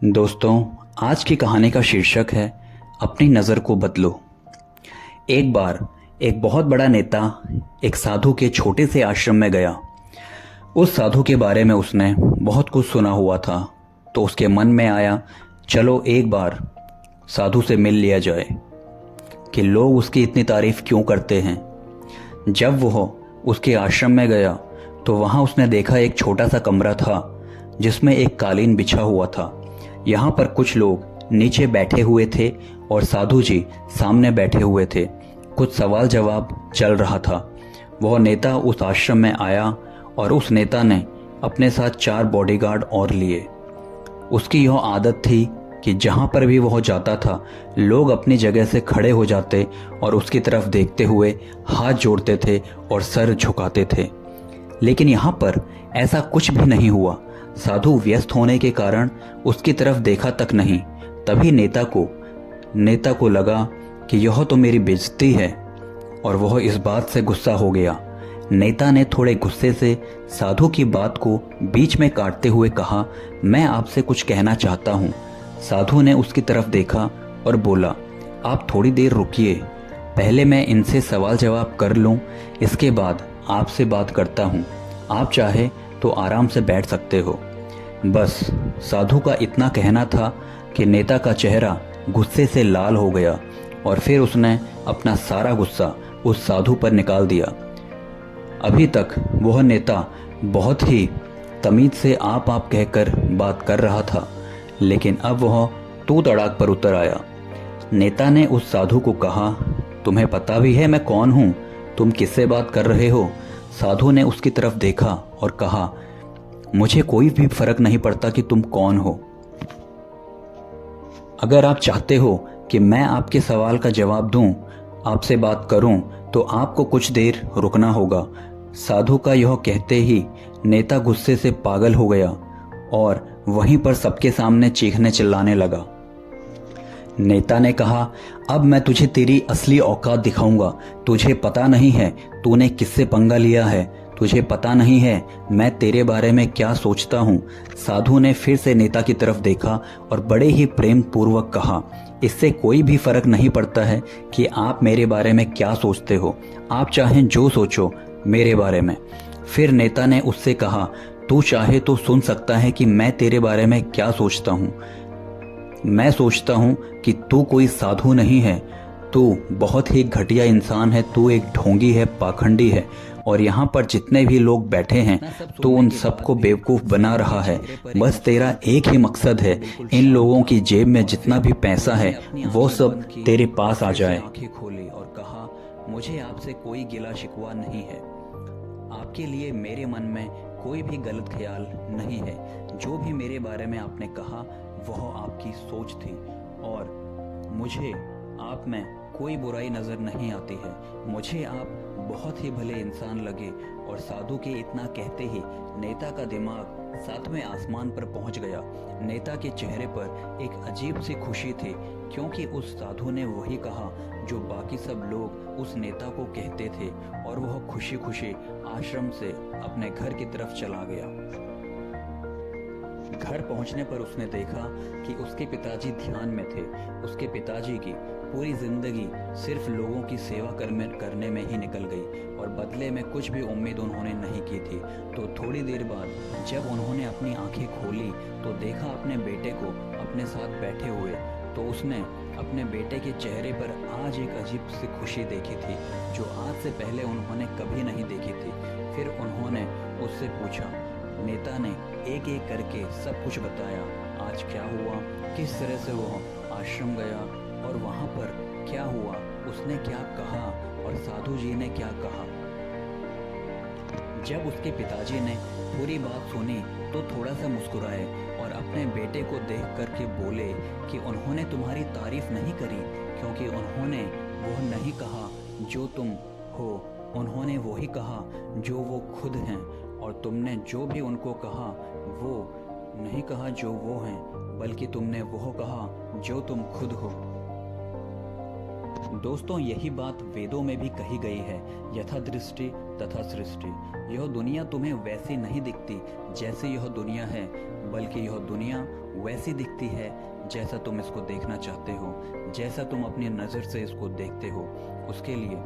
दोस्तों, आज की कहानी का शीर्षक है अपनी नज़र को बदलो। एक बार एक बहुत बड़ा नेता एक साधु के छोटे से आश्रम में गया। उस साधु के बारे में उसने बहुत कुछ सुना हुआ था, तो उसके मन में आया, चलो एक बार साधु से मिल लिया जाए कि लोग उसकी इतनी तारीफ क्यों करते हैं। जब वह उसके आश्रम में गया तो वहाँ उसने देखा एक छोटा सा कमरा था जिसमें एक कालीन बिछा हुआ था। यहाँ पर कुछ लोग नीचे बैठे हुए थे और साधु जी सामने बैठे हुए थे। कुछ सवाल जवाब चल रहा था। वह नेता उस आश्रम में आया और उस नेता ने अपने साथ 4 बॉडीगार्ड और लिए। उसकी यह आदत थी कि जहाँ पर भी वह जाता था लोग अपनी जगह से खड़े हो जाते और उसकी तरफ देखते हुए हाथ जोड़ते थे और सर झुकाते थे। लेकिन यहाँ पर ऐसा कुछ भी नहीं हुआ। साधु व्यस्त होने के कारण उसकी तरफ देखा तक नहीं। तभी नेता को लगा कि यह तो मेरी बेइज्जती है और वह इस बात से गुस्सा हो गया। नेता ने थोड़े गुस्से से साधु की बात को बीच में काटते हुए कहा, मैं आपसे कुछ कहना चाहता हूँ। साधु ने उसकी तरफ देखा और बोला, आप थोड़ी देर रुकिए, पहले मैं इनसे सवाल जवाब कर लूँ, इसके बाद आपसे बात करता हूँ। आप चाहे तो आराम से बैठ सकते हो। बस साधु का इतना कहना था कि नेता का चेहरा गुस्से से लाल हो गया और फिर उसने अपना सारा गुस्सा उस साधु पर निकाल दिया। अभी तक वह नेता बहुत ही तमीज से आप कहकर बात कर रहा था, लेकिन अब वह तू तड़ाक पर उतर आया। नेता ने उस साधु को कहा, तुम्हें पता भी है मैं कौन हूँ? तुम किससे बात कर रहे हो? साधु ने उसकी तरफ देखा और कहा, मुझे कोई भी फर्क नहीं पड़ता कि तुम कौन हो। अगर आप चाहते हो कि मैं आपके सवाल का जवाब दूं, आपसे बात करूं, तो आपको कुछ देर रुकना होगा। साधु का यह कहते ही नेता गुस्से से पागल हो गया और वहीं पर सबके सामने चीखने चिल्लाने लगा। नेता ने कहा, अब मैं तुझे तेरी असली औकात दिखाऊंगा। तुझे पता नहीं है तूने किससे पंगा लिया है। तुझे पता नहीं है मैं तेरे बारे में क्या सोचता हूँ। साधु ने फिर से नेता की तरफ देखा और बड़े ही प्रेम पूर्वक कहा, इससे कोई भी फर्क नहीं पड़ता है कि आप मेरे बारे में क्या सोचते हो। आप चाहें जो सोचो मेरे बारे में। फिर नेता ने उससे कहा, तू चाहे तो सुन सकता है कि मैं तेरे बारे में क्या सोचता हूँ। मैं सोचता हूँ कि तू कोई साधु नहीं है, तू बहुत ही घटिया इंसान है। तू एक ढोंगी है, पाखंडी है, और यहाँ पर जितने भी लोग बैठे हैं तू उन सबको बेवकूफ़ बना रहा है। बस तेरा एक ही मकसद है, इन लोगों की जेब में जितना भी पैसा है वो सब तेरे पास आ जाए। आंखें खोली और कहा, मुझे आपसे कोई गिला शिकवा नहीं है। आपके लिए मेरे मन में कोई भी गलत ख्याल नहीं है। जो भी मेरे बारे में आपने कहा वह आपकी सोच थी और मुझे आप में कोई बुराई नज़र नहीं आती है। मुझे आप बहुत ही भले इंसान लगे। और साधु के इतना कहते ही नेता का दिमाग 7वें आसमान पर पहुंच गया। नेता के चेहरे पर एक अजीब सी खुशी थी, क्योंकि उस साधु ने वही कहा जो बाकी सब लोग उस नेता को कहते थे, और वह खुशी खुशी आश्रम से अपने घर की तरफ चला गया। घर पहुंचने पर उसने देखा कि उसके पिताजी ध्यान में थे। उसके पिताजी की पूरी जिंदगी सिर्फ लोगों की सेवा करने में ही निकल गई और बदले में कुछ भी उम्मीद उन्होंने नहीं की थी। तो थोड़ी देर बाद जब उन्होंने अपनी आंखें खोली तो देखा अपने बेटे को अपने साथ बैठे हुए। तो उसने अपने बेटे के चेहरे पर आज एक अजीब सी खुशी देखी थी जो आज से पहले उन्होंने कभी नहीं देखी थी। फिर उन्होंने उससे पूछा। नेता ने एक एक करके सब कुछ बताया, आज क्या हुआ, किस तरह से वो आश्रम गया और वहाँ पर क्या हुआ, उसने क्या कहा और साधु जी ने क्या कहा। जब उसके पिताजी ने पूरी बात सुनी तो थोड़ा सा मुस्कुराए और अपने बेटे को देख करके बोले कि उन्होंने तुम्हारी तारीफ नहीं करी, क्योंकि उन्होंने वो नहीं कहा जो तुम हो, उन्होंने वही कहा जो वो खुद हैं, और तुमने जो भी उनको कहा वो नहीं कहा जो वो हैं, बल्कि तुमने वो कहा जो तुम खुद हो। दोस्तों, यही बात वेदों में भी कही गई है, यथा दृष्टि तथा सृष्टि। यह दुनिया तुम्हें वैसी नहीं दिखती जैसे यह दुनिया है, बल्कि यह दुनिया वैसी दिखती है जैसा तुम इसको देखना चाहते हो, जैसा तुम अपनी नज़र से इसको देखते हो। उसके लिए